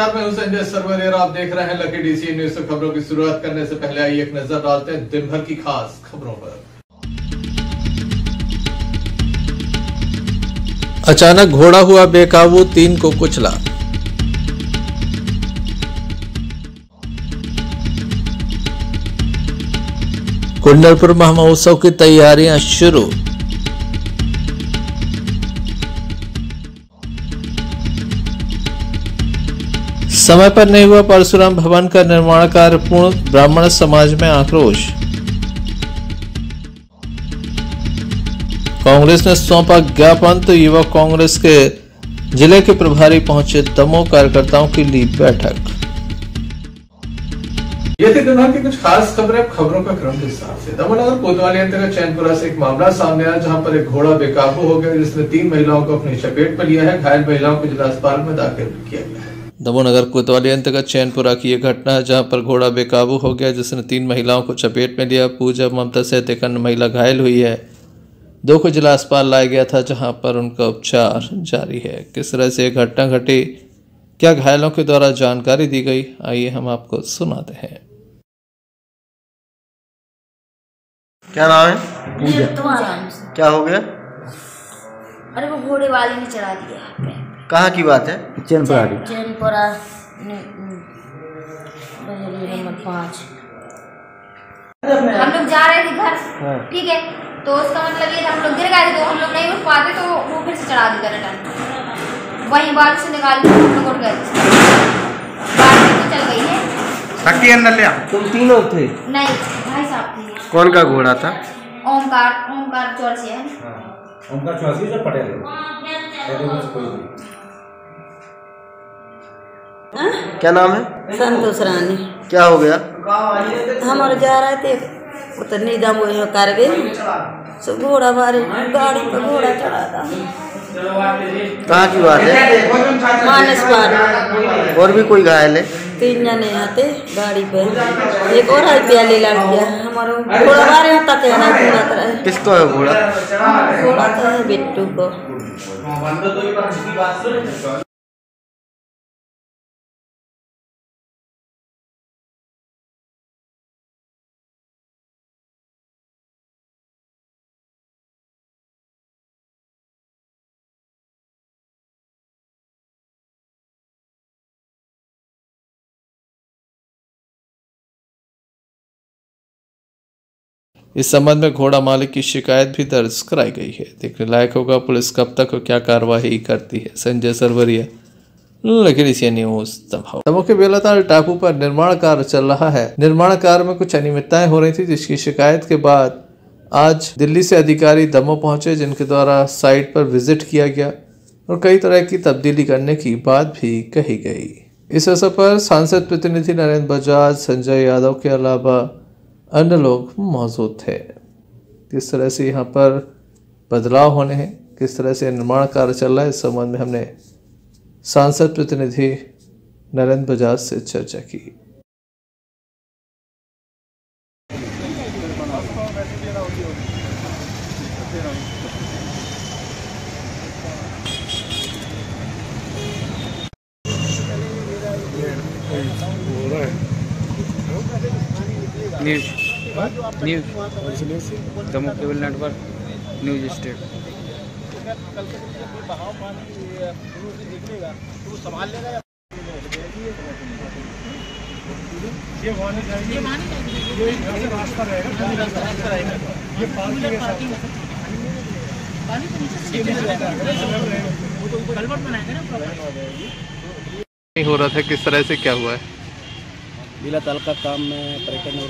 नमस्कार, मैं हूं संजय सरवरिया। आप देख रहे हैं लकी डीसी न्यूज। खबरों की शुरुआत करने से पहले आइए एक नजर डालते हैं दिन भर की खास खबरों पर। अचानक घोड़ा हुआ बेकाबू, 3 को कुचला। कुंडलपुर महोत्सव की तैयारियां शुरू। समय पर नहीं हुआ परशुराम भवन का निर्माण कार्य पूर्ण, ब्राह्मण समाज में आक्रोश। कांग्रेस ने सौंपा ज्ञापन तो युवक कांग्रेस के जिले के प्रभारी पहुंचे, दमोह कार्यकर्ताओं की ली बैठक। ये थी दिन भर की कुछ खास खबरें। खबरों का क्रम के हिसाब से दमोह कोतवाली अंतर्गत चैनपुरा से एक मामला सामने आया, जहां पर एक घोड़ा बेकाबू हो गया, जिसने 3 महिलाओं को अपनी चपेट में लिया है। घायल महिलाओं को जिला अस्पताल में दाखिल किया गया है। दमोह नगर कोतवाली अंतर्गत चैनपुरा की यह घटना है, जहां पर घोड़ा बेकाबू हो गया, जिसने 3 महिलाओं को चपेट में लिया। पूजा ममता सहित एक अन्य महिला घायल हुई है। 2 को जिला अस्पताल लाया गया था, जहां पर उनका उपचार जारी है। किस तरह से यह घटना घटी, क्या घायलों के द्वारा जानकारी दी गई, आइए हम आपको सुनाते हैं। क्या नाम है? पूजा। क्या हो गया? अरे वो घोड़े वाले ने चढ़ा दिया। कहाँ की बात है? चैनपुरा नंबर 5। हम लोग जा रहे थे घर, ठीक है, तो उसका मतलब ये था हम लोग गिर गए थे, तो हम लोग नहीं उठ पाते, तो वो फिर से चढ़ा दिया रिटर्न। वहीं बाल से निकाल के हम लोग उठ गए, बाल तो चल गई है। शक्ति अंदर लिया। तुम तीनों थे? नहीं, भाई साहब थे। कौन का घोड़ा था? ओमकार चौरसिया है। ओमकार चौरसिया से पटेल। क्या नाम है? संतोष रानी। क्या हो गया? हम और जा रहे थे, उतनी दम वो कर गई, सब घोड़ा बारी गाड़ी पर घोड़ा चढ़ा था। कहाँ की बात है? मानस पार। और भी कोई घायल है? 3 जने आते गाड़ी पे, एक और प्याली लड़ गया। हमारा घोड़ा बारे होता थे ना, घोड़ा तरह। किसको है घोड़ा? घोड़ा तो है बिट्टू को। इस संबंध में घोड़ा मालिक की शिकायत भी दर्ज कराई गई है। देखने लायक होगा पुलिस कब तक और क्या कार्रवाई करती है। संजय सरवरिया, लेकिन इसी न्यूज दमोह के बेलाताल टापू पर निर्माण कार्य चल रहा है। निर्माण कार्य में कुछ अनियमितताएं हो रही थी, जिसकी शिकायत के बाद आज दिल्ली से अधिकारी दमोह पहुंचे, जिनके द्वारा साइट पर विजिट किया गया और कई तरह की तब्दीली करने की बात भी कही गई। इस अवसर पर सांसद प्रतिनिधि नरेंद्र बजाज, संजय यादव के अलावा अन्य लोग मौजूद थे। किस तरह से यहाँ पर बदलाव होने हैं, किस तरह से निर्माण कार्य चल रहा है, इस संबंध में हमने सांसद प्रतिनिधि नरेंद्र बजाज से चर्चा की। News Damoh cable network news state. नहीं हो रहा था, किस तरह से क्या हुआ है? बेलाताल का काम में पर्यटन और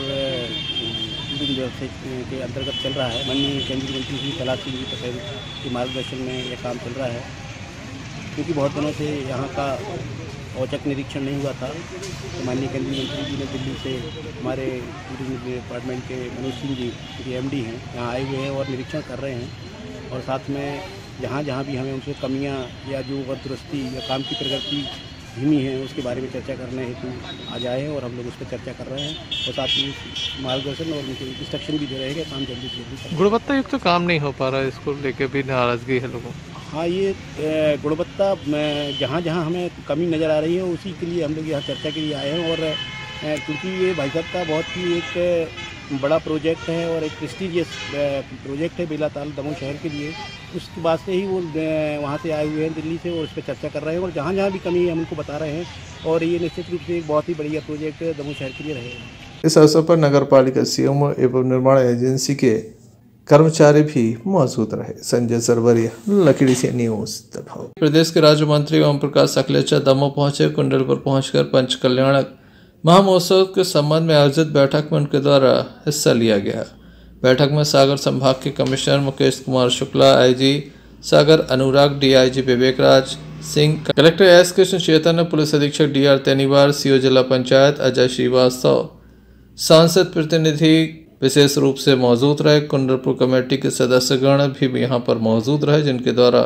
टूरिज्म व्यवसाय के अंतर्गत चल रहा है। माननीय केंद्रीय मंत्री श्री प्रहलाद सिंह जी पटेल के मार्गदर्शन में यह काम चल रहा है, क्योंकि बहुत दिनों से यहाँ का औचक निरीक्षण नहीं हुआ था। तो माननीय केंद्रीय मंत्री जी ने दिल्ली से हमारे टूरिज्म डिपार्टमेंट के मनोज सिंह जी जो MD हैं यहाँ आए हुए हैं और निरीक्षण कर रहे हैं, और साथ में जहाँ जहाँ भी हमें उनसे कमियाँ या जो दुरुस्ती या काम की प्रगति धीमी है उसके बारे में चर्चा करने हेतु आज आए हैं, और हम लोग उस पर चर्चा कर रहे हैं और साथ ही मार्गदर्शन और उनके इंस्ट्रक्शन भी दे रहे हैं कि काम जल्दी से जल्दी। गुणवत्ता युक्त तो काम नहीं हो पा रहा है, इसको लेके भी नाराजगी है लोगों। हाँ, ये गुणवत्ता में जहाँ जहाँ हमें कमी नज़र आ रही है उसी के लिए हम लोग यहाँ चर्चा के लिए आए हैं। और क्योंकि ये भाई साहब का बहुत ही एक बड़ा प्रोजेक्ट है और एक प्रेस्टीजियस प्रोजेक्ट है बेलाताल दमोह शहर के लिए, उसके बाद से ही वो वहाँ से आए हुए हैं दिल्ली से और इस पर चर्चा कर रहे हैं और जहाँ जहाँ भी कमी है हम उनको बता रहे हैं और ये निश्चित रूप से एक बहुत ही बढ़िया प्रोजेक्ट दमोह शहर के लिए रहेगा। इस अवसर पर नगर पालिका सीएमओ एवं निर्माण एजेंसी के कर्मचारी भी मौजूद रहे। संजय सरवरिया, लकड़ी से न्यूज दमोह। प्रदेश के राज्य मंत्री ओम प्रकाश सकलेचा दमोह पहुंचे। कुंडल पर पहुंचकर पंच कल्याणक महामहोत्सव के संबंध में आयोजित बैठक में उनके द्वारा हिस्सा लिया गया। बैठक में सागर संभाग के कमिश्नर मुकेश कुमार शुक्ला, आईजी सागर अनुराग, डीआईजी विवेक Raj Singh, collector S Krishna Chaitanya, police अधीक्षक डीआर तेनीवार, सीओ जिला पंचायत अजय श्रीवास्तव, सांसद प्रतिनिधि विशेष रूप से मौजूद रहे। कुंडलपुर कमेटी के सदस्यगण भी यहाँ पर मौजूद रहे, जिनके द्वारा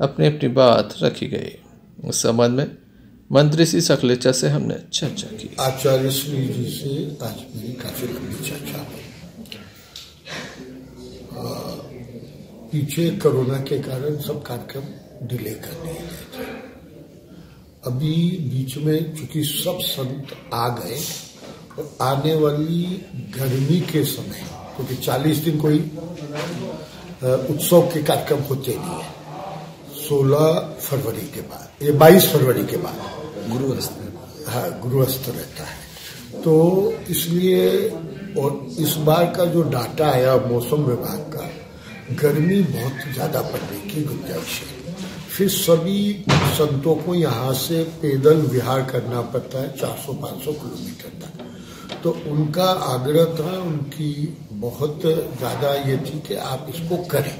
अपनी अपनी बात रखी गई। इस संबंध में मंत्री श्री सकलेचा से हमने चर्चा की। आचार्य श्री जी से आज मेरी काफी लंबी चर्चा हुई। पीछे कोरोना के कारण सब कार्यक्रम डिले कर दिए गए थे। अभी बीच में चूंकि सब संत आ गए और आने वाली गर्मी के समय, क्योंकि 40 दिन कोई उत्सव के कार्यक्रम होते नहीं है, 16 फरवरी के बाद, ये 22 फरवरी के बाद गुरुअस्त रहता है। तो इसलिए और इस बार का जो डाटा आया मौसम विभाग का, गर्मी बहुत ज्यादा पड़ने की गुंजाइश है। फिर सभी संतों को यहाँ से पैदल विहार करना पड़ता है 400-500 किलोमीटर तक। तो उनका आग्रह था, उनकी बहुत ज्यादा ये थी कि आप इसको करें।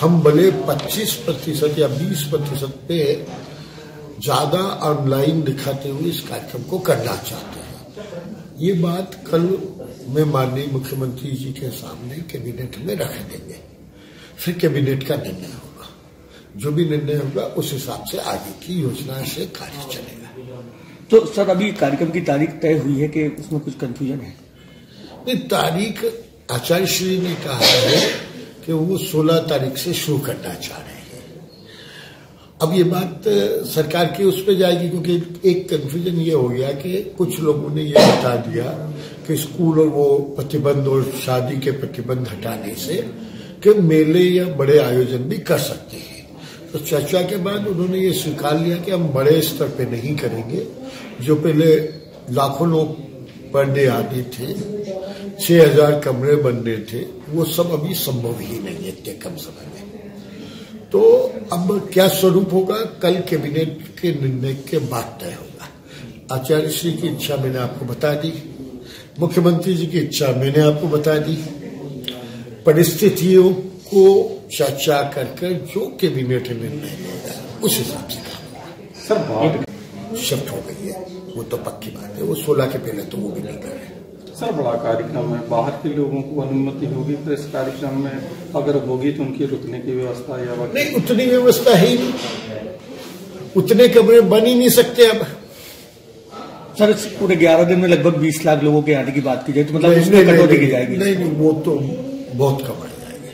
हम भले 25% या 20% पे ज्यादा ऑनलाइन दिखाते हुए इस कार्यक्रम को करना चाहते हैं। ये बात कल मैं माननीय मुख्यमंत्री जी के सामने कैबिनेट में रख देंगे, फिर कैबिनेट का निर्णय होगा। जो भी निर्णय होगा उस हिसाब से आगे की योजना से कार्य चलेगा। तो सर, अभी कार्यक्रम की तारीख तय हुई है कि उसमें कुछ कंफ्यूजन है? नहीं, तारीख आचार्य श्री ने कहा है कि वो 16 तारीख से शुरू करना चाह रहे हैं। अब ये बात सरकार की उस पर जाएगी, क्योंकि एक कंफ्यूजन ये हो गया कि कुछ लोगों ने ये बता दिया कि स्कूल और वो प्रतिबंध और शादी के प्रतिबंध हटाने से कि मेले या बड़े आयोजन भी कर सकते हैं। तो चर्चा के बाद उन्होंने ये स्वीकार लिया कि हम बड़े स्तर पे नहीं करेंगे। जो पहले लाखों लोग पर डे आते थे, 6000 कमरे बनने थे, वो सब अभी संभव ही नहीं है इतने कम समय में। तो अब क्या स्वरूप होगा, कल कैबिनेट के निर्णय के बाद तय होगा। आचार्य श्री की इच्छा मैंने आपको बता दी, मुख्यमंत्री जी की इच्छा मैंने आपको बता दी। परिस्थितियों को चर्चा कर जो कैबिनेट निर्णय लेगा उस हिसाब से काम होगा। सर, शिफ्ट हो गई है, वो तो पक्की बात है। वो 16 के पहले तो वो भी नहीं कर रहे। सर, बड़ा कार्यक्रम है, बाहर के लोगों को अनुमति होगी तो इस कार्यक्रम में अगर होगी तो उनकी रुकने की व्यवस्था या नहीं, उतनी व्यवस्था है ही नहीं, उतने कमरे बन ही नहीं सकते अब। सर, पूरे 11 दिन में लगभग 20 लाख लोगों के आने की बात की जाए तो मतलब उसमें कटौती की जाएगी? नहीं, वो तो बहुत कम आ जाएंगे,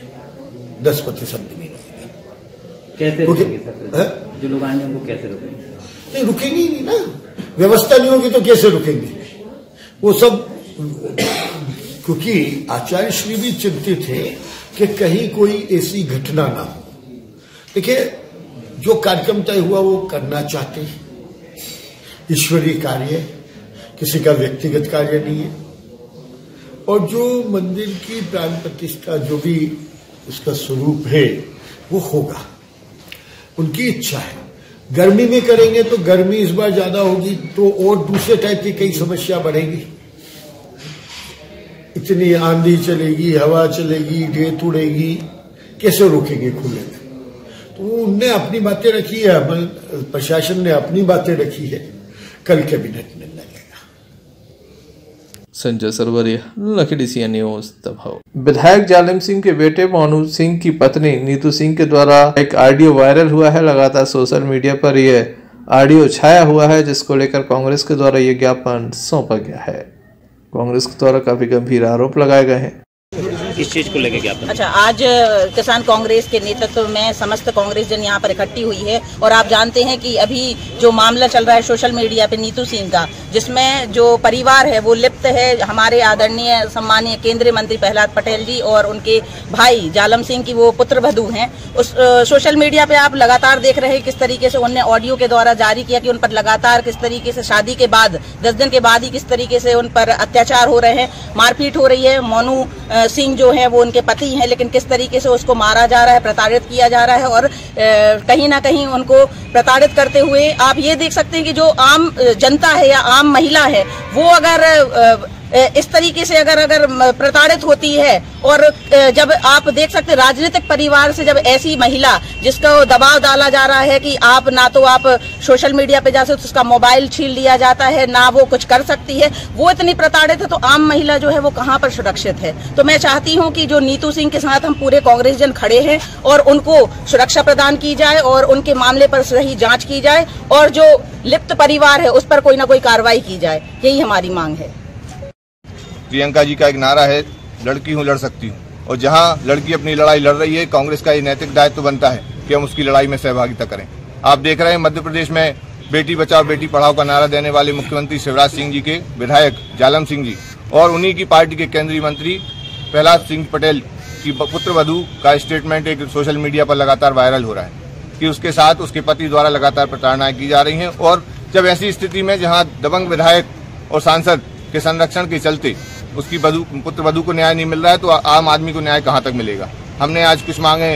10% भी नहीं रहेगा। कैसे रुकेंगे सर? जो लोग आएंगे उनको कैसे रुकेंगे? नहीं, रुकेंगे ही नहीं ना, व्यवस्था नहीं होगी तो कैसे रुकेंगे वो सब। क्योंकि आचार्य श्री भी चिंतित थे कि कहीं कोई ऐसी घटना ना हो। देखिए, जो कार्यक्रम तय हुआ वो करना चाहते हैं, ईश्वरीय कार्य, किसी का व्यक्तिगत कार्य नहीं है। और जो मंदिर की प्राण प्रतिष्ठा, जो भी उसका स्वरूप है, वो होगा, उनकी इच्छा है। गर्मी में करेंगे तो गर्मी इस बार ज्यादा होगी तो और दूसरे टाइप की कई समस्या बढ़ेगी। इतनी आंधी चलेगी, हवा चलेगी, रेत उड़ेगी, कैसे रोकेंगे खुले में? तो उनने अपनी बातें रखी है, प्रशासन ने अपनी बातें रखी है, कल कैबिनेट निर्णय लेगा। संजय सरवरिया, लकड़ी सी न्यूज दमोह। विधायक जालिम सिंह के बेटे मोनू सिंह की पत्नी नीतू सिंह के द्वारा एक ऑडियो वायरल हुआ है। लगातार सोशल मीडिया पर यह ऑडियो छाया हुआ है, जिसको लेकर कांग्रेस के द्वारा यह ज्ञापन सौंपा गया है। कांग्रेस के द्वारा काफी गंभीर आरोप लगाए गए हैं। किस चीज को लेकर ज्ञापन? अच्छा, आज किसान कांग्रेस के नेतृत्व में समस्त कांग्रेस जन यहाँ पर इकट्ठी हुई है और आप जानते हैं कि अभी जो मामला चल रहा है सोशल मीडिया पे नीतू सिंह का, जिसमें जो परिवार है वो लिप्त है। हमारे आदरणीय सम्मानीय केंद्रीय मंत्री प्रहलाद पटेल जी और उनके भाई जालम सिंह की वो पुत्र वधू हैं। उस सोशल मीडिया पे आप लगातार देख रहे हैं किस तरीके से उनने ऑडियो के द्वारा जारी किया कि उन पर लगातार किस तरीके से शादी के बाद 10 दिन के बाद ही किस तरीके से उन पर अत्याचार हो रहे हैं, मारपीट हो रही है। मोनू सिंह जो है वो उनके पति हैं, लेकिन किस तरीके से उसको मारा जा रहा है, प्रताड़ित किया जा रहा है और कहीं ना कहीं उनको प्रताड़ित करते हुए आप ये देख सकते हैं कि जो आम जनता है या आम महिला है वो अगर इस तरीके से अगर प्रताड़ित होती है और जब आप देख सकते हैं राजनीतिक परिवार से जब ऐसी महिला जिसका दबाव डाला जा रहा है कि आप ना तो आप सोशल मीडिया पे जा सकते, उसका मोबाइल छीन लिया जाता है, ना वो कुछ कर सकती है, वो इतनी प्रताड़ित है, तो आम महिला जो है वो कहाँ पर सुरक्षित है। तो मैं चाहती हूँ कि जो नीतू सिंह के साथ हम पूरे कांग्रेस जन खड़े हैं और उनको सुरक्षा प्रदान की जाए और उनके मामले पर सही जाँच की जाए और जो लिप्त परिवार है उस पर कोई ना कोई कार्रवाई की जाए, यही हमारी मांग है। प्रियंका जी का एक नारा है, लड़की हूँ लड़ सकती हूँ, और जहाँ लड़की अपनी लड़ाई लड़ रही है कांग्रेस का ये नैतिक दायित्व बनता है कि हम उसकी लड़ाई में सहभागिता करें। आप देख रहे हैं मध्य प्रदेश में बेटी बचाओ बेटी पढ़ाओ का नारा देने वाले मुख्यमंत्री शिवराज सिंह जी के विधायक जालम सिंह जी और उन्हीं की पार्टी के केंद्रीय मंत्री प्रहलाद सिंह पटेल की पुत्र वधू का स्टेटमेंट एक सोशल मीडिया पर लगातार वायरल हो रहा है कि उसके साथ उसके पति द्वारा लगातार प्रताड़नाएं की जा रही हैं। और जब ऐसी स्थिति में जहाँ दबंग विधायक और सांसद के संरक्षण के चलते उसकी पुत्र वधू को न्याय नहीं मिल रहा है तो आम आदमी को न्याय कहां तक मिलेगा। हमने आज कुछ मांगे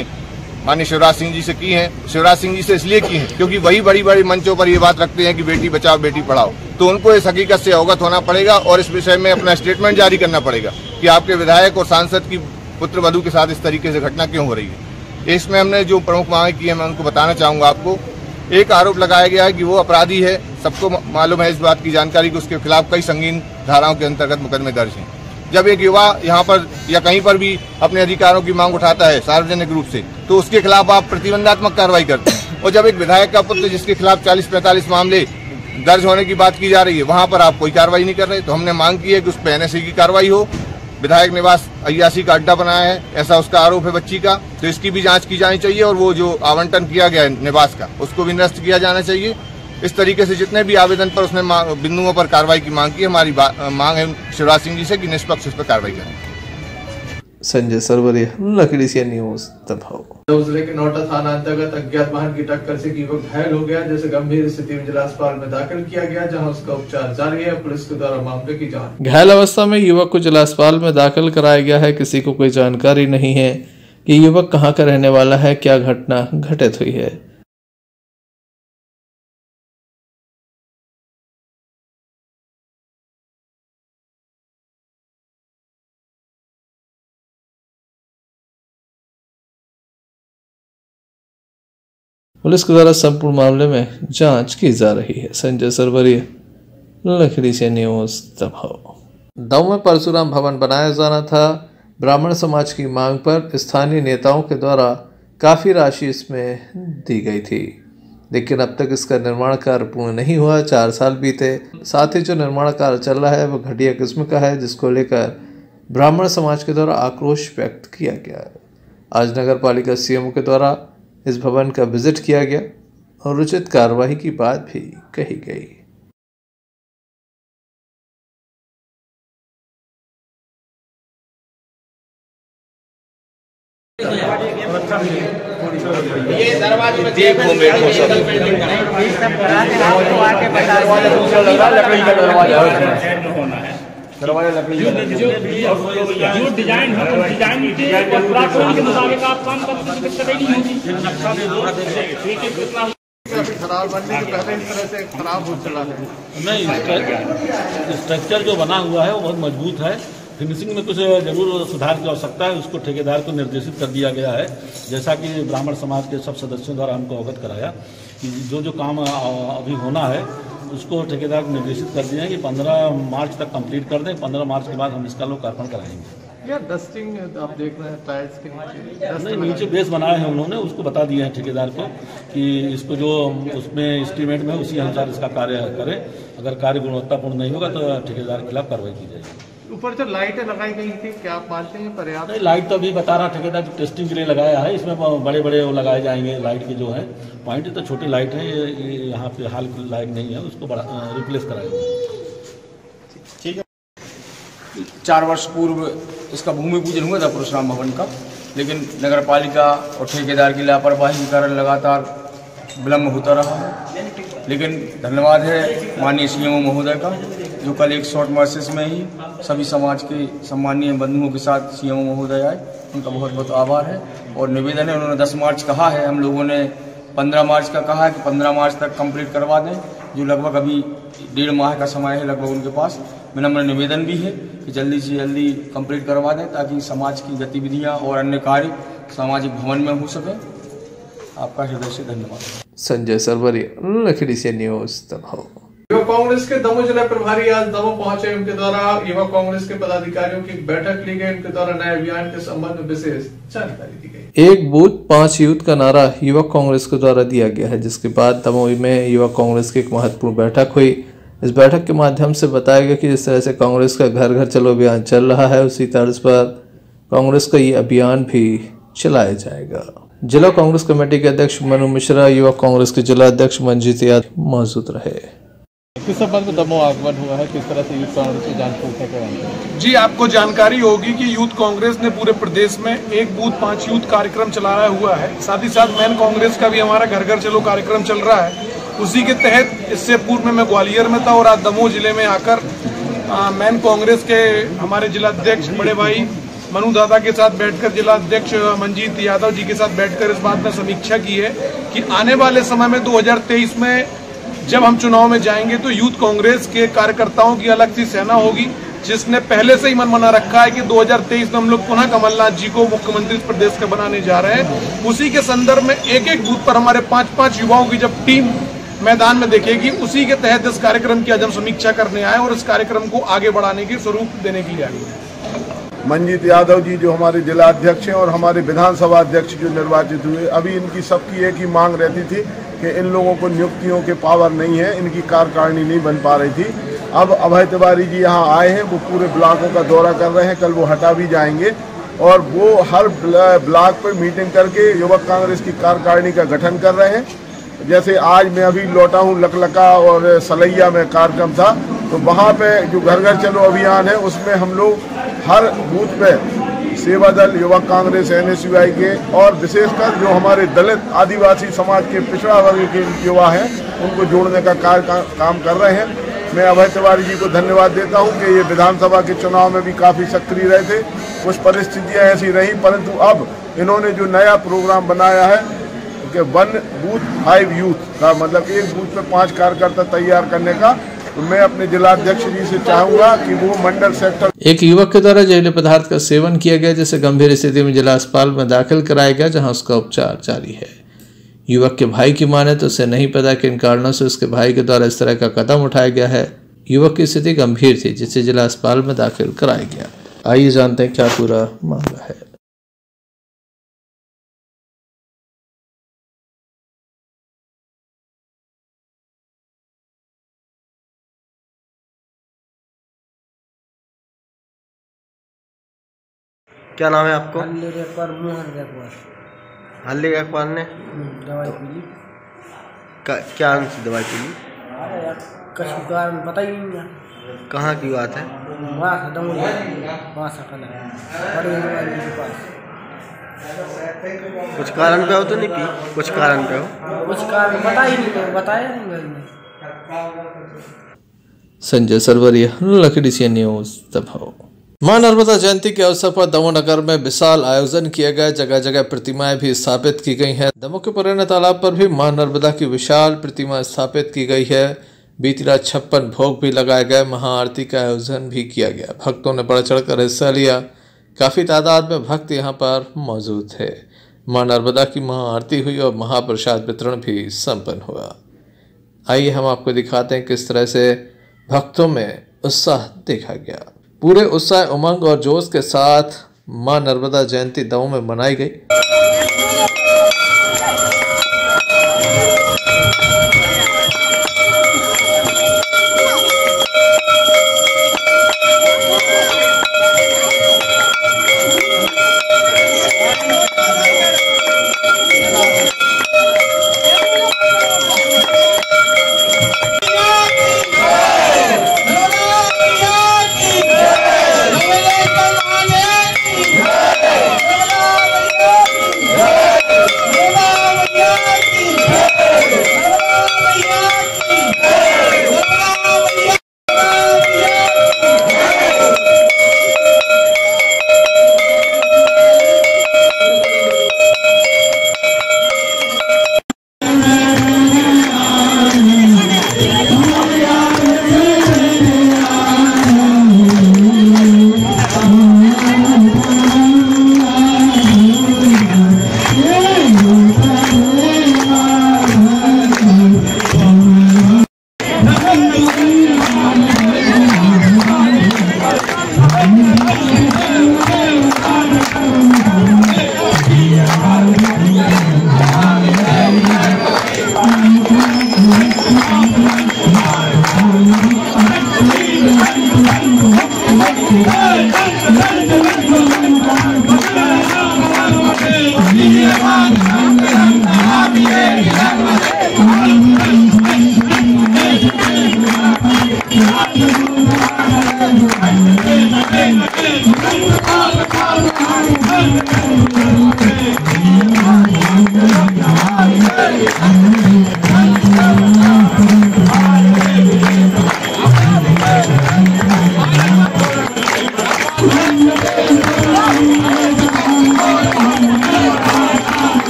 माननीय शिवराज सिंह जी से की हैं। शिवराज सिंह जी से इसलिए की हैं क्योंकि वही बड़ी बड़ी मंचों पर ये बात रखते हैं कि बेटी बचाओ बेटी पढ़ाओ, तो उनको इस हकीकत से अवगत होना पड़ेगा और इस विषय में अपना स्टेटमेंट जारी करना पड़ेगा कि आपके विधायक और सांसद की पुत्र वधू के साथ इस तरीके से घटना क्यों हो रही है। इसमें हमने जो प्रमुख मांगे की है मैं उनको बताना चाहूंगा आपको। एक आरोप लगाया गया है कि वो अपराधी है, सबको मालूम है इस बात की जानकारी कि उसके खिलाफ कई संगीन धाराओं के अंतर्गत मुकदमे दर्ज हैं। जब एक युवा यहाँ पर या कहीं पर भी अपने अधिकारों की मांग उठाता है सार्वजनिक रूप से तो उसके खिलाफ आप प्रतिबंधात्मक कार्रवाई करते हैं, और जब एक विधायक का पुत्र जिसके खिलाफ 40-45 मामले दर्ज होने की बात की जा रही है वहां पर आप कोई कार्रवाई नहीं कर रहे। तो हमने मांग की है कि उस पर NSA की कार्रवाई हो। विधायक निवास अय्यासी का अड्डा बनाया है ऐसा उसका आरोप है बच्ची का, तो इसकी भी जांच की जानी चाहिए और वो जो आवंटन किया गया है निवास का उसको भी निरस्त किया जाना चाहिए। इस तरीके से जितने भी आवेदन पर उसने बिंदुओं पर कार्रवाई की मांग की, हमारी मांग है शिवराज सिंह जी से कि निष्पक्ष इस पर कार्रवाई करें। संजय सरवरिया, लकड़ी से न्यूज दबाओ। जिले के नौटा थाना अंतर्गत अज्ञात वाहन की टक्कर से युवक घायल हो गया, जिसे गंभीर स्थिति में जिला अस्पताल में दाखिल किया गया जहां उसका उपचार जारी है। पुलिस के द्वारा मामले की जांच। घायल अवस्था में युवक को जिला अस्पताल में दाखिल कराया गया है। किसी को कोई जानकारी नहीं है कि युवक कहां का रहने वाला है, क्या घटना घटित हुई है। पुलिस के द्वारा संपूर्ण मामले में जांच की जा रही है। संजय सरवरिया, लकड़ी से न्यूज दबाओ। दाऊ में परशुराम भवन बनाया जाना था। ब्राह्मण समाज की मांग पर स्थानीय नेताओं के द्वारा काफी राशि इसमें दी गई थी, लेकिन अब तक इसका निर्माण कार्य पूर्ण नहीं हुआ। 4 साल बीते, साथ ही जो निर्माण कार्य चल रहा है वो घटिया किस्म का है, जिसको लेकर ब्राह्मण समाज के द्वारा आक्रोश व्यक्त किया गया है। आज नगर पालिका CMO के द्वारा इस भवन का विजिट किया गया और उचित कार्रवाई की बात भी कही गई। ये दरवाजे में देखो मेरे को सब आके बता लकड़ी का दरवाजा दरवाजा लकड़ी जो डिजाइन है तो डिजाइन के मुताबिक आप काम कर सकते नहीं। खराब बनने के पहले इस तरह से खराब हो चला है। नहीं, स्ट्रक्चर जो बना हुआ है वो बहुत मजबूत है। फिनिशिंग में कुछ जरूर सुधार की आवश्यकता है, उसको ठेकेदार को निर्देशित कर दिया गया है। जैसा कि ब्राह्मण समाज के सब सदस्यों द्वारा हमको अवगत कराया कि जो काम अभी होना है उसको ठेकेदार को निर्देशित कर दिया है कि 15 मार्च तक कंप्लीट कर दें। 15 मार्च के बाद हम इसका लोकार्पण कराएंगे। यार डस्टिंग आप देख रहे हैं टाइल्स के नीचे, नहीं नीचे बेस बनाए हैं उन्होंने, उसको बता दिया है ठेकेदार को कि इसको जो उसमें एस्टीमेट में उसी अनुसार इसका कार्य करें। अगर कार्य गुणवत्तापूर्ण नहीं होगा तो ठेकेदार के खिलाफ कार्रवाई की जाएगी। ऊपर जो लाइटें लगाई गई थी, क्या आप मानते हैं पर्याप्त? नहीं, लाइट तो अभी बता रहा ठेकेदार जो टेस्टिंग के लिए लगाया है, इसमें बड़े बड़े वो लगाए जाएंगे लाइट के जो है पॉइंट, तो छोटी लाइट है ये यहाँ पे हाल लाइट नहीं है, उसको बड़ा रिप्लेस कराएंगे। ठीक है। 4 वर्ष पूर्व इसका भूमि पूजन हुआ था परशुराम भवन का, लेकिन नगर पालिका और ठेकेदार की लापरवाही के कारण लगातार विलम्ब होता रहा है। लेकिन धन्यवाद है माननीय सीएमओ महोदय का, जो कल एक शॉर्ट मैसेज में ही सभी समाज के सम्मानीय बंधुओं के साथ सीएमओ महोदय आए, उनका बहुत बहुत आभार है। और निवेदन है, उन्होंने 10 मार्च कहा है, हम लोगों ने 15 मार्च का कहा है कि 15 मार्च तक कंप्लीट करवा दें, जो लगभग अभी 1.5 माह का समय है लगभग उनके पास। विनम्र निवेदन भी है कि जल्दी से जल्दी कंप्लीट करवा दें, ताकि समाज की गतिविधियाँ और अन्य कार्य सामाजिक भवन में हो सके। आपका हृदय से धन्यवाद। संजय सरवरिया, लखीडी से न्यूज दमोह। युवा कांग्रेस के दमोह जिला प्रभारी आज दमोह पहुंचे। उनके द्वारा युवा कांग्रेस के पदाधिकारियों की बैठक ली गई। उनके द्वारा नए अभियान के संबंध में विशेष जानकारी दी गई। 1 बूथ 5 यूथ का नारा युवा कांग्रेस के द्वारा दिया गया है, जिसके बाद दमोह में युवा कांग्रेस की एक महत्वपूर्ण बैठक हुई। इस बैठक के माध्यम से बताया गया कि जिस तरह से कांग्रेस का घर घर चलो अभियान चल रहा है, उसी तर्ज पर कांग्रेस का ये अभियान भी चलाया जाएगा। जिला कांग्रेस कमेटी के अध्यक्ष मनु मिश्रा, युवा कांग्रेस के जिला अध्यक्ष मंजीत यादव मौजूद रहे। किस संबंध में दमोह आगमन हुआ है, किस तरह से यूथ कांग्रेस को जान पहुंचा? जी, आपको जानकारी होगी कि यूथ कांग्रेस ने पूरे प्रदेश में 1 बूथ 5 यूथ कार्यक्रम चलाया हुआ है। साथ ही साथ मैन कांग्रेस का भी हमारा घर घर चलो कार्यक्रम चल रहा है। उसी के तहत इससे पूर्व में मैं ग्वालियर में था और आज दमोह जिले में आकर मैन कांग्रेस के हमारे जिला अध्यक्ष बड़े भाई मनु दादा के साथ बैठकर, जिला अध्यक्ष मंजीत यादव जी के साथ बैठकर इस बात में समीक्षा की है कि आने वाले समय में 2023 में जब हम चुनाव में जाएंगे तो यूथ कांग्रेस के कार्यकर्ताओं की अलग सी सेना होगी, जिसने पहले से ही मन बना रखा है कि 2023 में हम लोग पुनः कमलनाथ जी को मुख्यमंत्री इस प्रदेश का बनाने जा रहे हैं। उसी के संदर्भ में एक बूथ पर हमारे 5-5 युवाओं की जब टीम मैदान में देखेगी, उसी के तहत इस कार्यक्रम की आज हम समीक्षा करने आए और इस कार्यक्रम को आगे बढ़ाने के स्वरूप देने के लिए आए। मंजीत यादव जी जो हमारे जिला अध्यक्ष हैं और हमारे विधानसभा अध्यक्ष जो निर्वाचित हुए, अभी इनकी सबकी एक ही मांग रहती थी कि इन लोगों को नियुक्तियों के पावर नहीं है, इनकी कार्यकारिणी नहीं बन पा रही थी। अब अभय तिवारी जी यहाँ आए हैं, वो पूरे ब्लॉकों का दौरा कर रहे हैं, कल वो हटा भी जाएंगे और वो हर ब्लॉक पर मीटिंग करके युवक कांग्रेस की कार्यकारिणी का गठन कर रहे हैं। जैसे आज मैं अभी लौटा हूँ लकलका और सलैया में कार्यक्रम था, तो वहाँ पे जो घर घर चलो अभियान है उसमें हम लोग हर बूथ पे सेवा दल, युवक कांग्रेस, NSUI के और विशेषकर जो हमारे दलित आदिवासी समाज के पिछड़ा वर्ग के युवा हैं उनको जोड़ने का काम कर रहे हैं। मैं अभय तिवारी जी को धन्यवाद देता हूं कि ये विधानसभा के चुनाव में भी काफ़ी सक्रिय रहे थे, कुछ परिस्थितियां ऐसी रही, परंतु अब इन्होंने जो नया प्रोग्राम बनाया है कि 1 बूथ 5 यूथ का मतलब 1 बूथ पे 5 कार्यकर्ता तैयार करने का, तो मैं अपने जिला अध्यक्ष जी से चाहूंगा कि वो मंडल सेक्टर। एक युवक के द्वारा जहरीले पदार्थ का सेवन किया गया, जिसे गंभीर स्थिति में जिला अस्पताल में दाखिल कराया गया, जहां उसका उपचार जारी है। युवक के भाई की माने तो उसे नहीं पता किन कारणों से उसके भाई के द्वारा इस तरह का कदम उठाया गया है। युवक की स्थिति गंभीर थी, जिसे जिला अस्पताल में दाखिल कराया गया। आइए जानते हैं क्या पूरा मामला है। क्या नाम है आपको? हल्ली रेकवार, मोहन रेकवार। हल्ली रेकवार ने दवाई पी ली। क्या दवाई पी ली? कुछ कारण पता ही नहीं। कहाँ की बात है? वहाँ से दमोह, वहाँ से खला के पास। कुछ कारण पे हो तो नहीं पी? कुछ कारण पे हो? कुछ कारण पता ही नहीं, बताया नहीं मैंने। संजय सरवरिया, लखीडी से न्यूज दमोह। मां नर्मदा जयंती के अवसर पर दमोह नगर में विशाल आयोजन किया गया। जगह जगह प्रतिमाएं भी स्थापित की गई हैं। दमोह के पुराने तालाब पर भी मां नर्मदा की विशाल प्रतिमा स्थापित की गई है। बीती रात 56 भोग भी लगाए गए। महाआरती का आयोजन भी किया गया। भक्तों ने बढ़ चढ़कर हिस्सा लिया। काफी तादाद में भक्त यहाँ पर मौजूद थे। मां नर्मदा की महाआरती हुई और महाप्रसाद वितरण भी संपन्न हुआ। आइए हम आपको दिखाते हैं किस तरह से भक्तों में उत्साह देखा गया। पूरे उत्साह, उमंग और जोश के साथ मां नर्मदा जयंती दमोह में मनाई गई।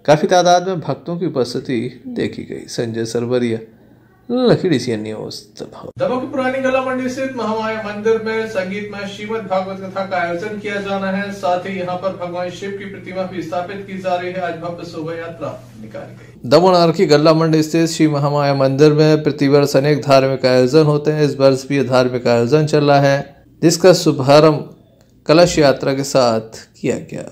काफी तादाद में भक्तों की उपस्थिति देखी गई। संजय सरवरिया, लखीडी सी न्यूज दमोह। दमोह की पुरानी गला मंडी स्थित महामाया मंदिर में संगीतमय श्रीमद् भागवत कथा का आयोजन किया जाना है। साथ ही यहां पर भगवान शिव की प्रतिमा भी स्थापित की जा रही है। आज भव्य शोभा यात्रा निकाली गई। दमोह नगर की गल्ला मंडी स्थित श्री महामाया मंदिर में प्रतिवर्ष अनेक धार्मिक आयोजन होते हैं। इस वर्ष भी धार्मिक आयोजन चल रहा है, जिसका शुभारंभ कलश यात्रा के साथ किया गया।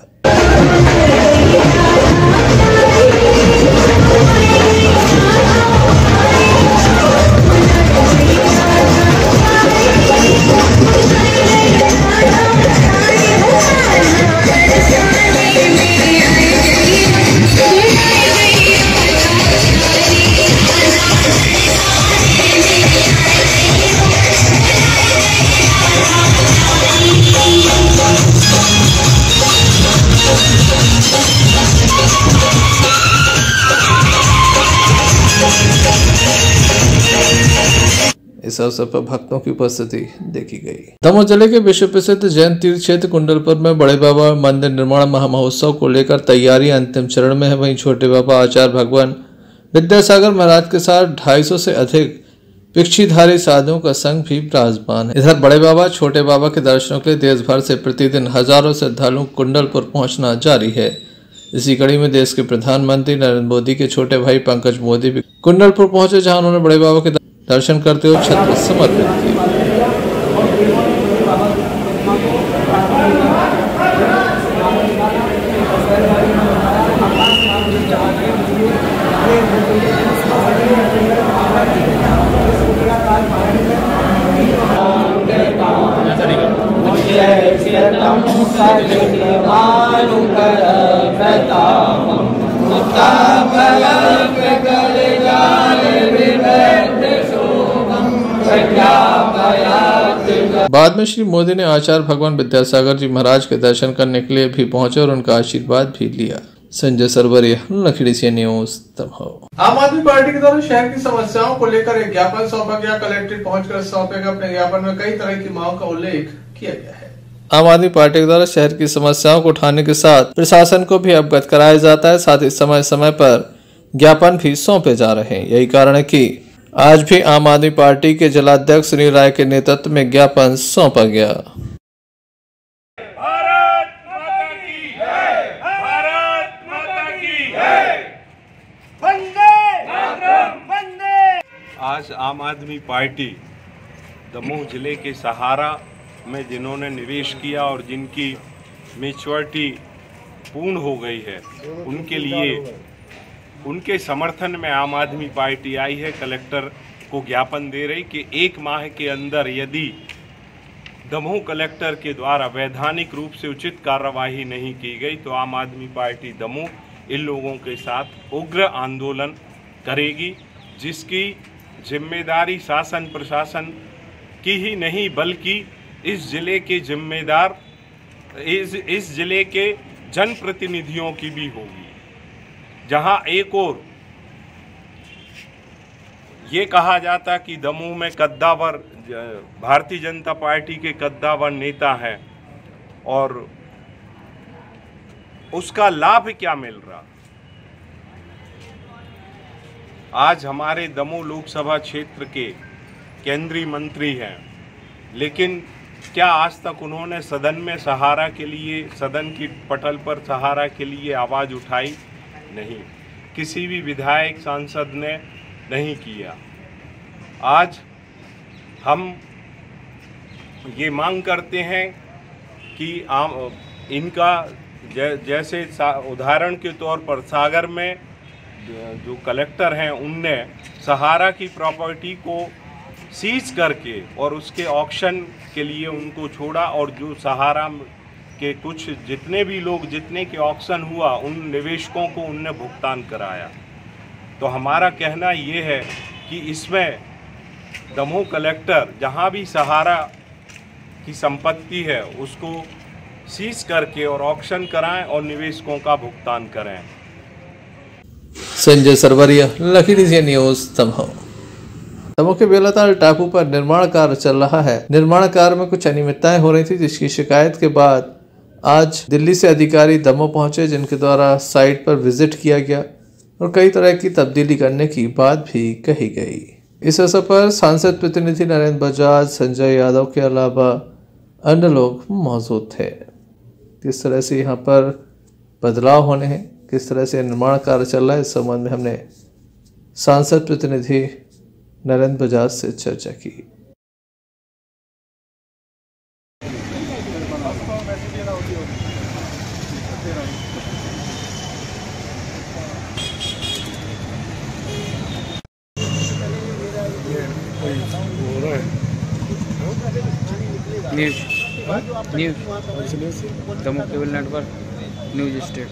इस अवसर पर भक्तों की उपस्थिति देखी गई। दमोह जिले के विश्व प्रसिद्ध जैन तीर्थ क्षेत्र कुंडलपुर में बड़े बाबा मंदिर निर्माण महामहोत्सव को लेकर तैयारी अंतिम चरण में है। वहीं छोटे बाबा आचार्य भगवान विद्यासागर महाराज के साथ 250 से अधिक भिक्षुधारी साधुओं का संघ भी विराजमान है। इधर बड़े बाबा छोटे बाबा के दर्शनों के लिए देश भर से प्रतिदिन हजारों श्रद्धालु कुंडलपुर पहुंचना जारी है। इसी कड़ी में देश के प्रधानमंत्री नरेंद्र मोदी के छोटे भाई पंकज मोदी भी कुंडलपुर पहुंचे, जहां उन्होंने बड़े बाबा के दर्शन करते हुए छत्र समर्पित किए। बाद में श्री मोदी ने आचार्य भगवान विद्यासागर जी महाराज के दर्शन करने के लिए भी पहुंचे और उनका आशीर्वाद भी लिया। संजय सरवरिया, लखीडी सी न्यूज दमोह। आम आदमी पार्टी के द्वारा शहर की समस्याओं को लेकर एक ज्ञापन सौंपा गया। कलेक्ट्रेट पहुंचकर सौंपेगा अपने ज्ञापन में कई तरह की मांगों का उल्लेख किया गया है। आम आदमी पार्टी के द्वारा शहर की समस्याओं को उठाने के साथ प्रशासन को भी अवगत कराया जाता है। साथ ही समय समय पर ज्ञापन भी सौंपे जा रहे हैं। यही कारण है कि आज भी आम आदमी पार्टी के जिलाध्यक्ष सुनील राय के नेतृत्व में ज्ञापन सौंपा गया। आज आम आदमी पार्टी दमोह जिले के सहारा में जिन्होंने निवेश किया और जिनकी मैच्योरिटी पूर्ण हो गई है, उनके लिए उनके समर्थन में आम आदमी पार्टी आई है। कलेक्टर को ज्ञापन दे रही कि 1 माह के अंदर यदि दमोह कलेक्टर के द्वारा वैधानिक रूप से उचित कार्रवाई नहीं की गई तो आम आदमी पार्टी दमोह इन लोगों के साथ उग्र आंदोलन करेगी, जिसकी जिम्मेदारी शासन प्रशासन की ही नहीं बल्कि इस जिले के जिम्मेदार इस जिले के जनप्रतिनिधियों की भी होगी। जहां एक और ये कहा जाता कि दमोह में कद्दावर भारतीय जनता पार्टी के कद्दावर नेता हैं और उसका लाभ क्या मिल रहा। आज हमारे दमोह लोकसभा क्षेत्र के केंद्रीय मंत्री हैं, लेकिन क्या आज तक उन्होंने सदन में सहारा के लिए, सदन की पटल पर सहारा के लिए आवाज़ उठाई? नहीं, किसी भी विधायक सांसद ने नहीं किया। आज हम ये मांग करते हैं कि इनका जैसे उदाहरण के तौर पर सागर में जो कलेक्टर हैं उनने सहारा की प्रॉपर्टी को सीज करके और उसके ऑक्शन के लिए उनको छोड़ा और जो सहारा के कुछ जितने भी लोग जितने के ऑक्शन हुआ उन निवेशकों को उनने भुगतान कराया। तो हमारा कहना ये है कि इसमें दमोह कलेक्टर जहां भी सहारा की संपत्ति है उसको सीज करके और ऑक्शन कराएं और निवेशकों का भुगतान करें। संजय सरवरिया, लखीडीह न्यूज, दमोह। दमोह के बेलाताल टापू पर निर्माण कार्य चल रहा है। निर्माण कार्य में कुछ अनियमितताएं हो रही थी, जिसकी शिकायत के बाद आज दिल्ली से अधिकारी दमोह पहुंचे, जिनके द्वारा साइट पर विजिट किया गया और कई तरह की तब्दीली करने की बात भी कही गई। इस अवसर पर सांसद प्रतिनिधि नरेंद्र बजाज, संजय यादव के अलावा अन्य लोग मौजूद थे। किस तरह से यहाँ पर बदलाव होने हैं, किस तरह से निर्माण कार्य चल रहा है, इस संबंध में हमने सांसद प्रतिनिधि नरेंद्र बजाज से चर्चा की। News Damoh cable network news state.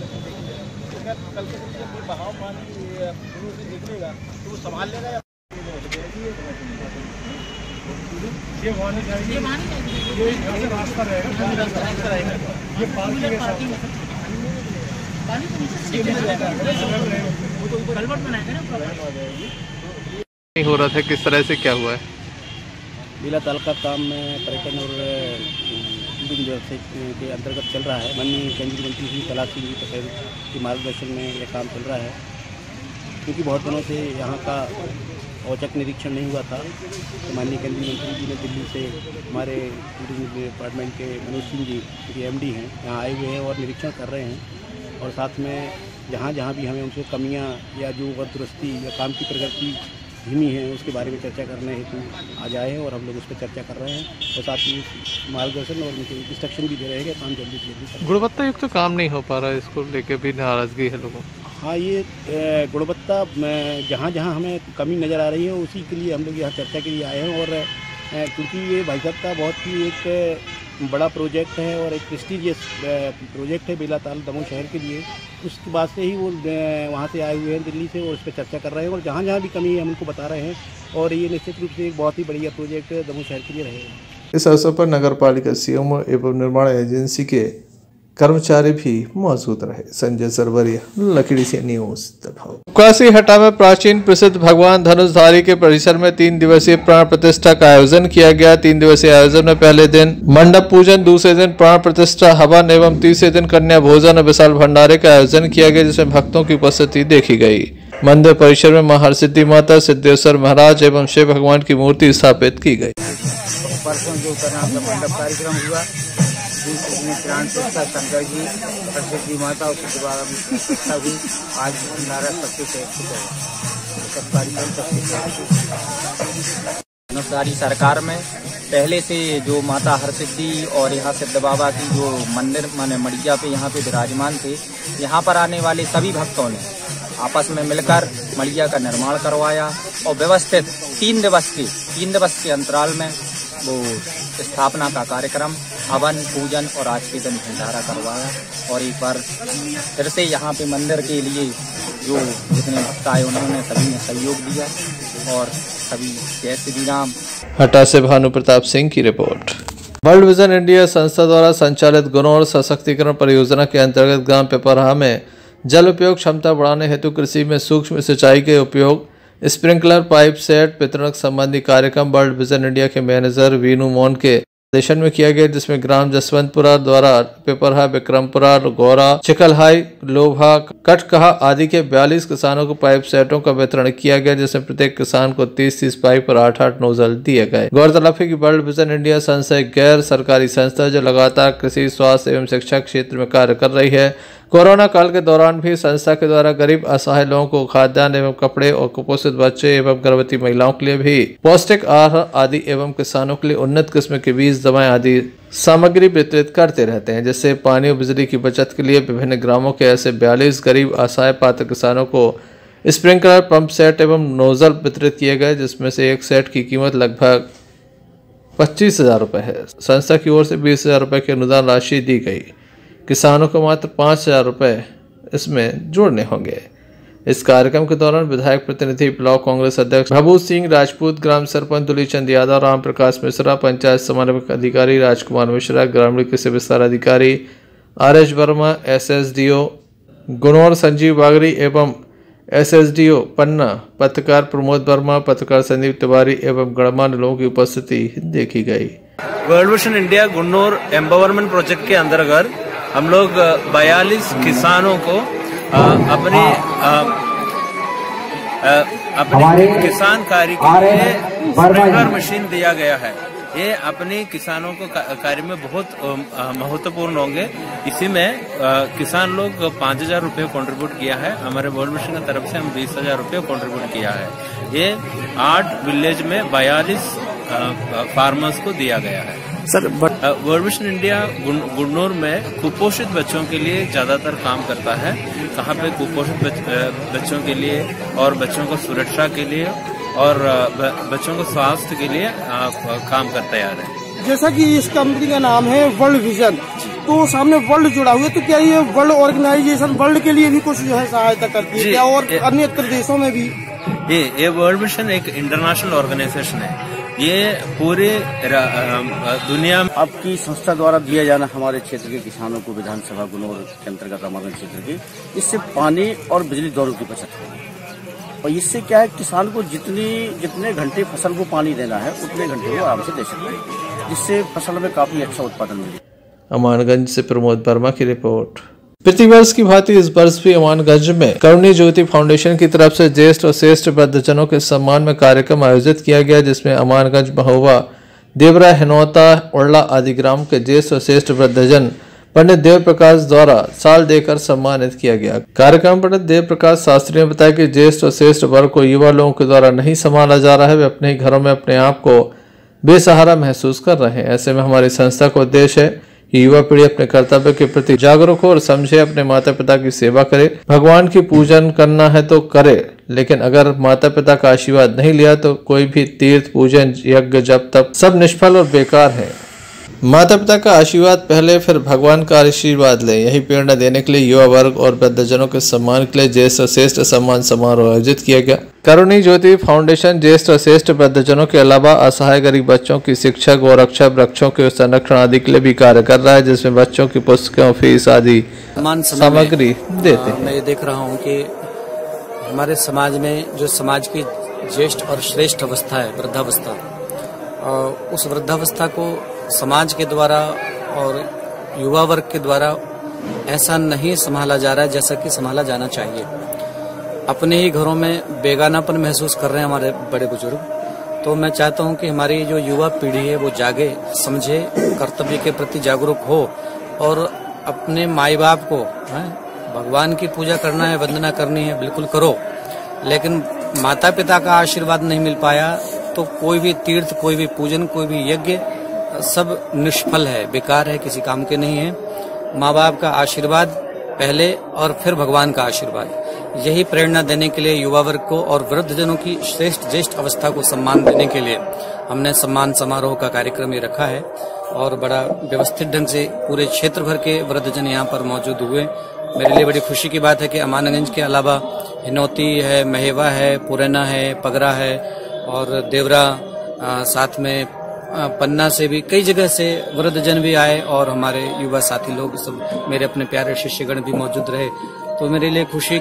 रास्ता रहेगा, ये पार्किंग नहीं हो रहा था, किस तरह से क्या हुआ है? बेलाताल का काम में पर्यटन और टूरिज्म व्यवसाय के अंतर्गत चल रहा है। माननीय केंद्रीय मंत्री श्री प्रहलाद सिंह जी पटेल के मार्गदर्शन में यह काम चल रहा है, क्योंकि बहुत दिनों से यहाँ का औचक निरीक्षण नहीं हुआ था। तो माननीय केंद्रीय मंत्री जी ने दिल्ली से हमारे टूरिज्म डिपार्टमेंट के मनोज सिंह जी जो MD हैं यहाँ आए हुए हैं और निरीक्षण कर रहे हैं, और साथ में जहाँ जहाँ भी हमें उनसे कमियाँ या जो दुरुस्ती या काम की प्रगति धीमी है उसके बारे में चर्चा करने हेतु आज आए हैं और हम लोग उस पर चर्चा कर रहे हैं और साथ ही मार्गदर्शन और उनके इंस्ट्रक्शन भी दे रहे हैं कि काम जल्दी से जल्दी। गुणवत्ता युक्त तो काम नहीं हो पा रहा है, इसको लेकर भी नाराजगी है लोगों। हाँ, ये गुणवत्ता जहाँ जहाँ हमें कमी नज़र आ रही है उसी के लिए हम लोग यहाँ चर्चा के लिए आए हैं। और क्योंकि ये भाई साहब का बहुत ही एक बड़ा प्रोजेक्ट है और एक प्रेस्टीजियस प्रोजेक्ट है बेलाताल दमोह शहर के लिए, उसके बाद से ही वो वहाँ से आए हुए हैं दिल्ली से और उस पर चर्चा कर रहे हैं और जहाँ जहाँ भी कमी है हम उनको बता रहे हैं और ये निश्चित रूप से एक बहुत ही बढ़िया प्रोजेक्ट दमोह शहर के लिए रहेगा। इस अवसर पर नगर पालिका CMO एवं निर्माण एजेंसी के कर्मचारी भी मौजूद रहे। संजय सरवरिया, लखीडीह न्यूज, दमोह। कासीहटा में प्राचीन प्रसिद्ध भगवान धनुषधारी के परिसर में 3 दिवसीय प्राण प्रतिष्ठा का आयोजन किया गया। 3 दिवसीय आयोजन में पहले दिन मंडप पूजन, दूसरे दिन प्राण प्रतिष्ठा हवन एवं तीसरे दिन कन्या भोजन और विशाल भंडारे का आयोजन किया गया, जिसमें भक्तों की उपस्थिति देखी गई। मंदिर परिसर में मां हरसिद्धि माता, सिद्धेश्वर महाराज एवं शिव भगवान की मूर्ति स्थापित की गई। परसों जो मंडप कार्यक्रम हुआ जिसमें प्राण प्रतिष्ठा शंकर जी, हरसिद्धि माता और प्रतिष्ठा हुई। आज भंडारा सब कार्यक्रम सरकार में पहले से जो माता हरसिद्धि और यहाँ सिद्ध बाबा की जो मंदिर माने मड़िया पे यहाँ पे विराजमान थे, यहाँ पर आने वाले सभी भक्तों ने आपस में मिलकर मड़िया का निर्माण करवाया और व्यवस्थित 3 दिवस के अंतराल में वो स्थापना का कार्यक्रम, हवन, पूजन और आज के दिन भंडारा करवाया। और एक बार फिर से यहाँ पे मंदिर के लिए जो जितने भक्त आए उन्होंने सभी ने सहयोग दिया और सभी जय श्री राम। हटा से भानु प्रताप सिंह की रिपोर्ट। वर्ल्ड विजन इंडिया संस्था द्वारा संचालित गुण और सशक्तिकरण परियोजना के अंतर्गत ग्राम पेपरहा में जल उपयोग क्षमता बढ़ाने हेतु कृषि में सूक्ष्म सिंचाई के उपयोग, स्प्रिंकलर पाइप सेट वितरण संबंधी कार्यक्रम वर्ल्ड विजन इंडिया के मैनेजर वीनू मोहन के निर्देशन में किया गया, जिसमें ग्राम जसवंतपुरा द्वारा पेपरहा, विक्रमपुरा, गौरा, चिकलहाई, लोभा, कटकहा आदि के 42 किसानों को पाइप सेटों का वितरण किया गया, जिसमें प्रत्येक किसान को 30-30 पाइप और 8-8 नोजल दिए गए। गौरतलब है कि वर्ल्ड विजन इंडिया संस्था एक गैर सरकारी संस्था जो लगातार कृषि, स्वास्थ्य एवं शिक्षा क्षेत्र में कार्य कर रही है। कोरोना काल के दौरान भी संस्था के द्वारा गरीब असहाय लोगों को खाद्यान्न एवं कपड़े और कुपोषित बच्चे एवं गर्भवती महिलाओं के लिए भी पौष्टिक आहार आदि एवं किसानों के लिए उन्नत किस्म के बीज, दवाएं आदि सामग्री वितरित करते रहते हैं, जिससे पानी और बिजली की बचत के लिए विभिन्न ग्रामों के ऐसे 42 गरीब असहाय पात्र किसानों को स्प्रिंकलर पंप सेट एवं नोजल वितरित किए गए, जिसमें से एक सेट की कीमत लगभग 25,000 रुपये है। संस्था की ओर से 20,000 रुपये की अनुदान राशि दी गई। किसानों को मात्र 5,000 रुपये इसमें जोड़ने होंगे। इस कार्यक्रम के दौरान विधायक प्रतिनिधि, ब्लॉक कांग्रेस अध्यक्ष भभूत सिंह राजपूत, ग्राम सरपंच दुलीचंद यादव, राम प्रकाश मिश्रा, पंचायत समन्वयक अधिकारी राजकुमार मिश्रा, ग्रामीण कृषि विस्तार अधिकारी RS वर्मा, SSDO गुनौर संजीव बागरी एवं SSDO पन्ना, पत्रकार प्रमोद वर्मा, पत्रकार संदीप तिवारी एवं गणमान्य लोगों की उपस्थिति देखी गई। World vision India Gunnaur empowerment project के अंतर्गत हम लोग 42 किसानों को अपने किसान कार्य के लिए स्प्रिंकलर मशीन दिया गया है। ये अपने किसानों को कार्य में बहुत महत्वपूर्ण होंगे। इसी में किसान लोग 5,000 रुपये कंट्रीब्यूट किया है। हमारे वर्ल्ड विजन की तरफ से हम 20,000 रुपये कंट्रीब्यूट किया है। ये 8 विलेज में 42 फार्मर्स को दिया गया है। Sir, world vision India Gunnaur में कुपोषित बच्चों के लिए ज्यादातर काम करता है। कहाँ पे कुपोषित बच्चों के लिए और बच्चों को सुरक्षा के लिए और बच्चों को स्वास्थ्य के लिए काम करता है। जैसा कि इस कंपनी का नाम है वर्ल्ड विजन, तो सामने वर्ल्ड जुड़ा हुआ है, तो क्या ये वर्ल्ड ऑर्गेनाइजेशन वर्ल्ड के लिए भी कुछ जो है सहायता करती है क्या, और अन्य देशों में भी? ये वर्ल्ड विजन एक इंटरनेशनल ऑर्गेनाइजेशन है। ये पूरे दुनिया में आपकी संस्था द्वारा दिया जाना हमारे क्षेत्र के किसानों को विधानसभा गुन्नौर के अंतर्गत हमारे क्षेत्र की, इससे पानी और बिजली दोनों की बचत होगी। और इससे क्या है, किसान को जितने घंटे फसल को पानी देना है उतने घंटे वो आराम से दे सकते हैं, जिससे फसल में काफी अच्छा उत्पादन मिलेगा। अमानगंज से प्रमोद वर्मा की रिपोर्ट। प्रतिवर्ष की भांति इस वर्ष भी अमानगंज में करुणी ज्योति फाउंडेशन की तरफ से ज्येष्ठ और श्रेष्ठ वृद्धजनों के सम्मान में कार्यक्रम आयोजित किया गया, जिसमें अमानगंज, महोबा, देवरा, हिनौता, उड़ला आदि ग्राम के ज्येष्ठ और श्रेष्ठ वृद्धजन पंडित देव प्रकाश द्वारा साल देकर सम्मानित किया गया। कार्यक्रम पंडित देव प्रकाश शास्त्री ने बताया कि ज्येष्ठ और श्रेष्ठ वर्ग को युवा लोगों के द्वारा नहीं संभाला जा रहा है। वे अपने ही घरों में अपने आप को बेसहारा महसूस कर रहे हैं। ऐसे में हमारी संस्था का उद्देश्य है कि युवा पीढ़ी अपने कर्तव्य के प्रति जागरूक हो और समझे, अपने माता पिता की सेवा करे। भगवान की पूजन करना है तो करे, लेकिन अगर माता पिता का आशीर्वाद नहीं लिया तो कोई भी तीर्थ, पूजन, यज्ञ, जप, तप सब निष्फल और बेकार है। माता पिता का आशीर्वाद पहले, फिर भगवान का आशीर्वाद ले। यही प्रेरणा देने के लिए युवा वर्ग और वृद्धजनों के सम्मान के लिए ज्येष्ठ और श्रेष्ठ सम्मान समारोह आयोजित किया गया। करुणी ज्योति फाउंडेशन ज्येष्ठ और श्रेष्ठ वृद्धजनों के अलावा असहाय गरीब बच्चों की शिक्षा, गौरक्षा, वृक्षों के संरक्षण आदि के लिए भी कार्य कर रहा है, जिसमें बच्चों की पुस्तकों, फीस आदि सामग्री देते हैं। मैं देख रहा हूँ कि हमारे समाज में जो समाज की ज्येष्ठ और श्रेष्ठ अवस्था है, वृद्धावस्था, उस वृद्धावस्था को समाज के द्वारा और युवा वर्ग के द्वारा ऐसा नहीं संभाला जा रहा है जैसा कि संभाला जाना चाहिए। अपने ही घरों में बेगानापन महसूस कर रहे हैं हमारे बड़े बुजुर्ग। तो मैं चाहता हूं कि हमारी जो युवा पीढ़ी है वो जागे, समझे, कर्तव्य के प्रति जागरूक हो और अपने माई बाप को भगवान की पूजा करना है, वंदना करनी है, बिल्कुल करो। लेकिन माता पिता का आशीर्वाद नहीं मिल पाया तो कोई भी तीर्थ, कोई भी पूजन, कोई भी यज्ञ सब निष्फल है, बेकार है, किसी काम के नहीं है। माँ बाप का आशीर्वाद पहले और फिर भगवान का आशीर्वाद, यही प्रेरणा देने के लिए युवा वर्ग को और वृद्धजनों की श्रेष्ठ ज्येष्ठ अवस्था को सम्मान देने के लिए हमने सम्मान समारोह का कार्यक्रम ये रखा है। और बड़ा व्यवस्थित ढंग से पूरे क्षेत्र भर के वृद्धजन यहाँ पर मौजूद हुए। मेरे लिए बड़ी खुशी की बात है कि अमानगंज के अलावा हिनौती है, महेवा है, पुरैना है, पगरा है और देवरा, साथ में पन्ना से भी कई जगह से वृद्धजन भी आए और हमारे युवा साथी लोग सब, मेरे अपने प्यारे शिष्यगण भी मौजूद रहे। तो मेरे लिए खुशी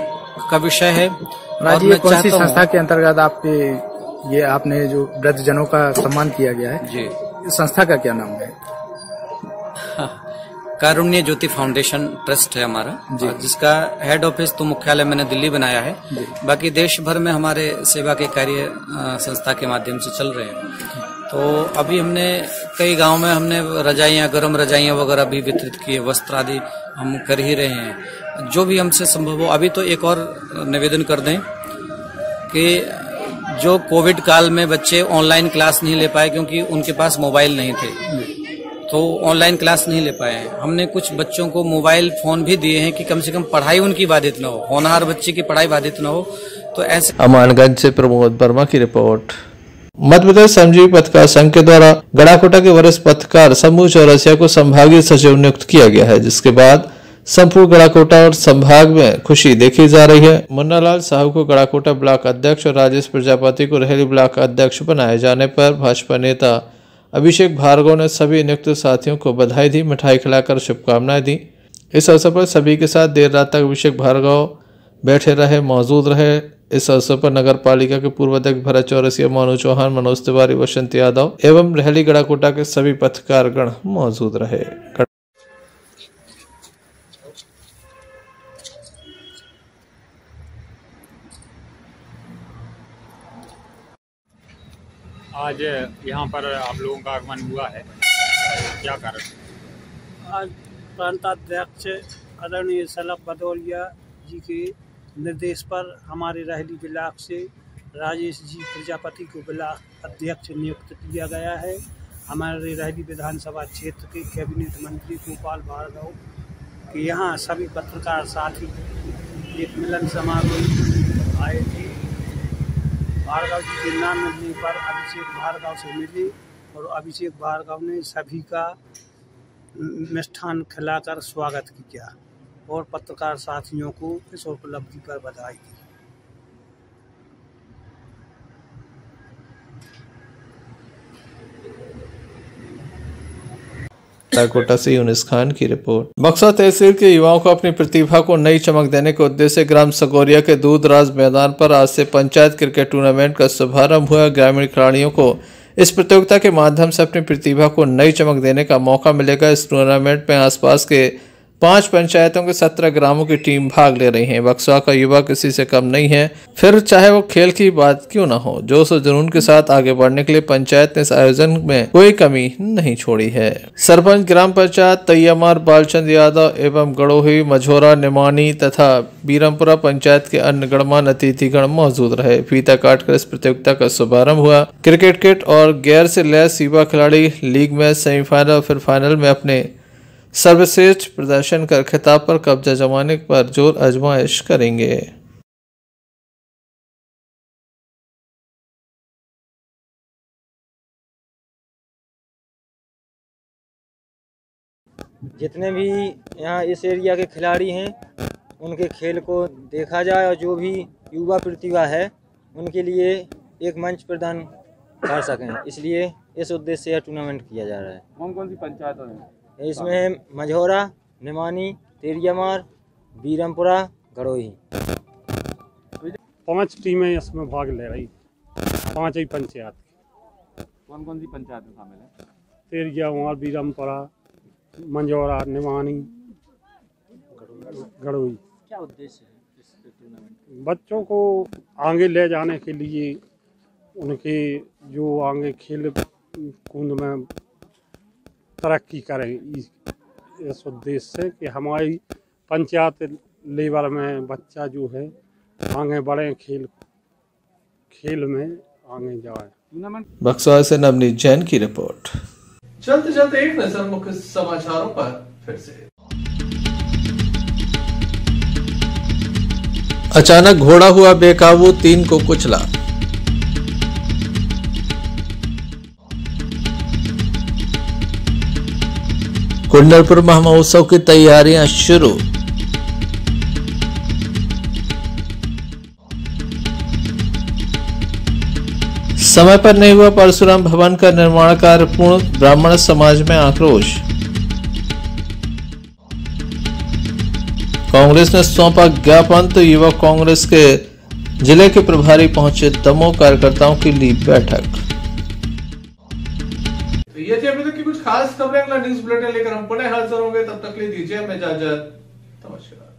का विषय है। और मैं कौन सी संस्था के अंतर्गत आपके ये आपने जो वृद्धजनों का सम्मान किया गया है जी, संस्था का क्या नाम है? कारुण्य ज्योति फाउंडेशन ट्रस्ट है हमारा, जिसका हेड ऑफिस तो मुख्यालय मैंने दिल्ली बनाया है। बाकी देश भर में हमारे सेवा के कार्य संस्था के माध्यम से चल रहे हैं। तो अभी हमने कई गांव में हमने रजाइयाँ, गर्म रजाइयाँ वगैरह भी वितरित किए, वस्त्र आदि हम कर ही रहे हैं जो भी हमसे संभव हो। अभी तो एक और निवेदन कर दें कि जो कोविड काल में बच्चे ऑनलाइन क्लास नहीं ले पाए क्योंकि उनके पास मोबाइल नहीं थे, तो ऑनलाइन क्लास नहीं ले पाए हैं। हमने कुछ बच्चों को मोबाइल फोन भी दिए हैं कि कम से कम पढ़ाई उनकी बाधित न हो, होनहार बच्चे की पढ़ाई बाधित न हो। तो ऐसे अमानगंज से प्रमोद वर्मा की रिपोर्ट। मध्य प्रदेश श्रमजीवी पत्रकार संघ के द्वारा गड़ाकोटा के वरिष्ठ पत्रकार समूह चौरसिया को संभागीय सचिव नियुक्त किया गया है, जिसके बाद संपूर्ण गड़ाकोटा और संभाग में खुशी देखी जा रही है। मुन्नालाल साहू को गड़ाकोटा ब्लॉक अध्यक्ष और राजेश प्रजापति को रेहली ब्लॉक अध्यक्ष बनाए जाने पर भाजपा नेता अभिषेक भार्गव ने सभी नियुक्त साथियों को बधाई दी, मिठाई खिलाकर शुभकामनाएं दी। इस अवसर पर सभी के साथ देर रात तक अभिषेक भार्गव बैठे रहे, मौजूद रहे। इस अवसर पर नगर पालिका के पूर्व अध्यक्ष भरत चौरसिया, मोनू चौहान, मनोज तिवारी, वसंत यादव एवं रेहली गड़ाकोटा के सभी पत्रकारगण मौजूद रहे। आज यहाँ पर आप लोगों का आगमन हुआ है, क्या कारण? आज प्रांताध्यक्ष आदरणीय सलभ भदौरिया जी के निर्देश पर हमारे रेहली ब्लॉक से राजेश जी प्रजापति को ब्लॉक अध्यक्ष नियुक्त किया गया है। हमारे रेहली विधानसभा क्षेत्र के कैबिनेट मंत्री गोपाल भार्गव के यहाँ सभी पत्रकार साथी एक मिलन समारोह आए थे। भार्गव जी के नाम मिलने पर अभिषेक भार्गव से मिले और अभिषेक भार्गव ने सभी का मिष्ठान खिलाकर स्वागत किया और पत्रकार साथियों को इस उपलब्धि पर बधाई दी। गड़ाकोटा से यूनिस खान की रिपोर्ट। बक्सर तहसील के युवाओं को अपनी प्रतिभा को नई चमक देने के उद्देश्य से ग्राम सगोरिया के दूधराज मैदान पर आज से पंचायत क्रिकेट टूर्नामेंट का शुभारंभ हुआ। ग्रामीण खिलाड़ियों को इस प्रतियोगिता के माध्यम से अपनी प्रतिभा को नई चमक देने का मौका मिलेगा। इस टूर्नामेंट में आसपास के 5 पंचायतों के 17 ग्रामों की टीम भाग ले रही है। बक्सर का युवा किसी से कम नहीं है, फिर चाहे वो खेल की बात क्यों न हो। जोश और जुनून के साथ आगे बढ़ने के लिए पंचायत ने इस आयोजन में कोई कमी नहीं छोड़ी है। सरपंच ग्राम पंचायत तैयमार बालचंद यादव एवं गड़ोही, मझौरा, निमानी तथा बीरमपुरा पंचायत के अन्य गणमान्य अतिथिगण मौजूद रहे। फीता काटकर इस प्रतियोगिता का शुभारंभ हुआ। क्रिकेट किट और गियर से लैस युवा खिलाड़ी लीग मैच, सेमीफाइनल और फिर फाइनल में अपने सर्वश्रेष्ठ प्रदर्शन कर खिताब पर कब्जा जमाने पर जोर आजमाइश करेंगे। जितने भी यहाँ इस एरिया के खिलाड़ी हैं उनके खेल को देखा जाए और जो भी युवा प्रतिभा है उनके लिए एक मंच प्रदान कर सकें, इसलिए इस उद्देश्य से यह टूर्नामेंट किया जा रहा है। कौन कौन सी पंचायतों में? इसमें मझौरा, निमानी, तेरियामार, बीरमपुरा, गड़ोही। 5 टीमें इसमें भाग ले रही, 5 ही पंचायत। कौन कौन सी पंचायत में शामिल है? तेरियामार, बीरमपुरा, मझौरा, निमानी, गड़ोही। क्या उद्देश्य है इस टूर्नामेंट? बच्चों को आगे ले जाने के लिए, उनके जो आगे खेल कूद में तरक्की करें, इस उद्देश्य से कि हमारी पंचायत लेवल में बच्चा जो है आगे बढ़े, खेल में आगे जाए। बक्सर से नवनीत जैन की रिपोर्ट। चलते चलते एक नजर मुख्य समाचारों पर फिर से। अचानक घोड़ा हुआ बेकाबू, 3 को कुचला। कुंडलपुर महोत्सव की तैयारियां शुरू। समय पर नहीं हुआ परशुराम भवन का निर्माण कार्य पूर्ण, ब्राह्मण समाज में आक्रोश। कांग्रेस ने सौंपा ज्ञापन तो युवक कांग्रेस के जिले के प्रभारी पहुंचे, दमोह कार्यकर्ताओं की ली बैठक। ये थी अभी तक की कुछ खास खबरें। अगला न्यूज बुलेटिन लेकर हम पुनः हाजिर होंगे, तब तक ले दीजिए हमें इजाजत। नमस्कार।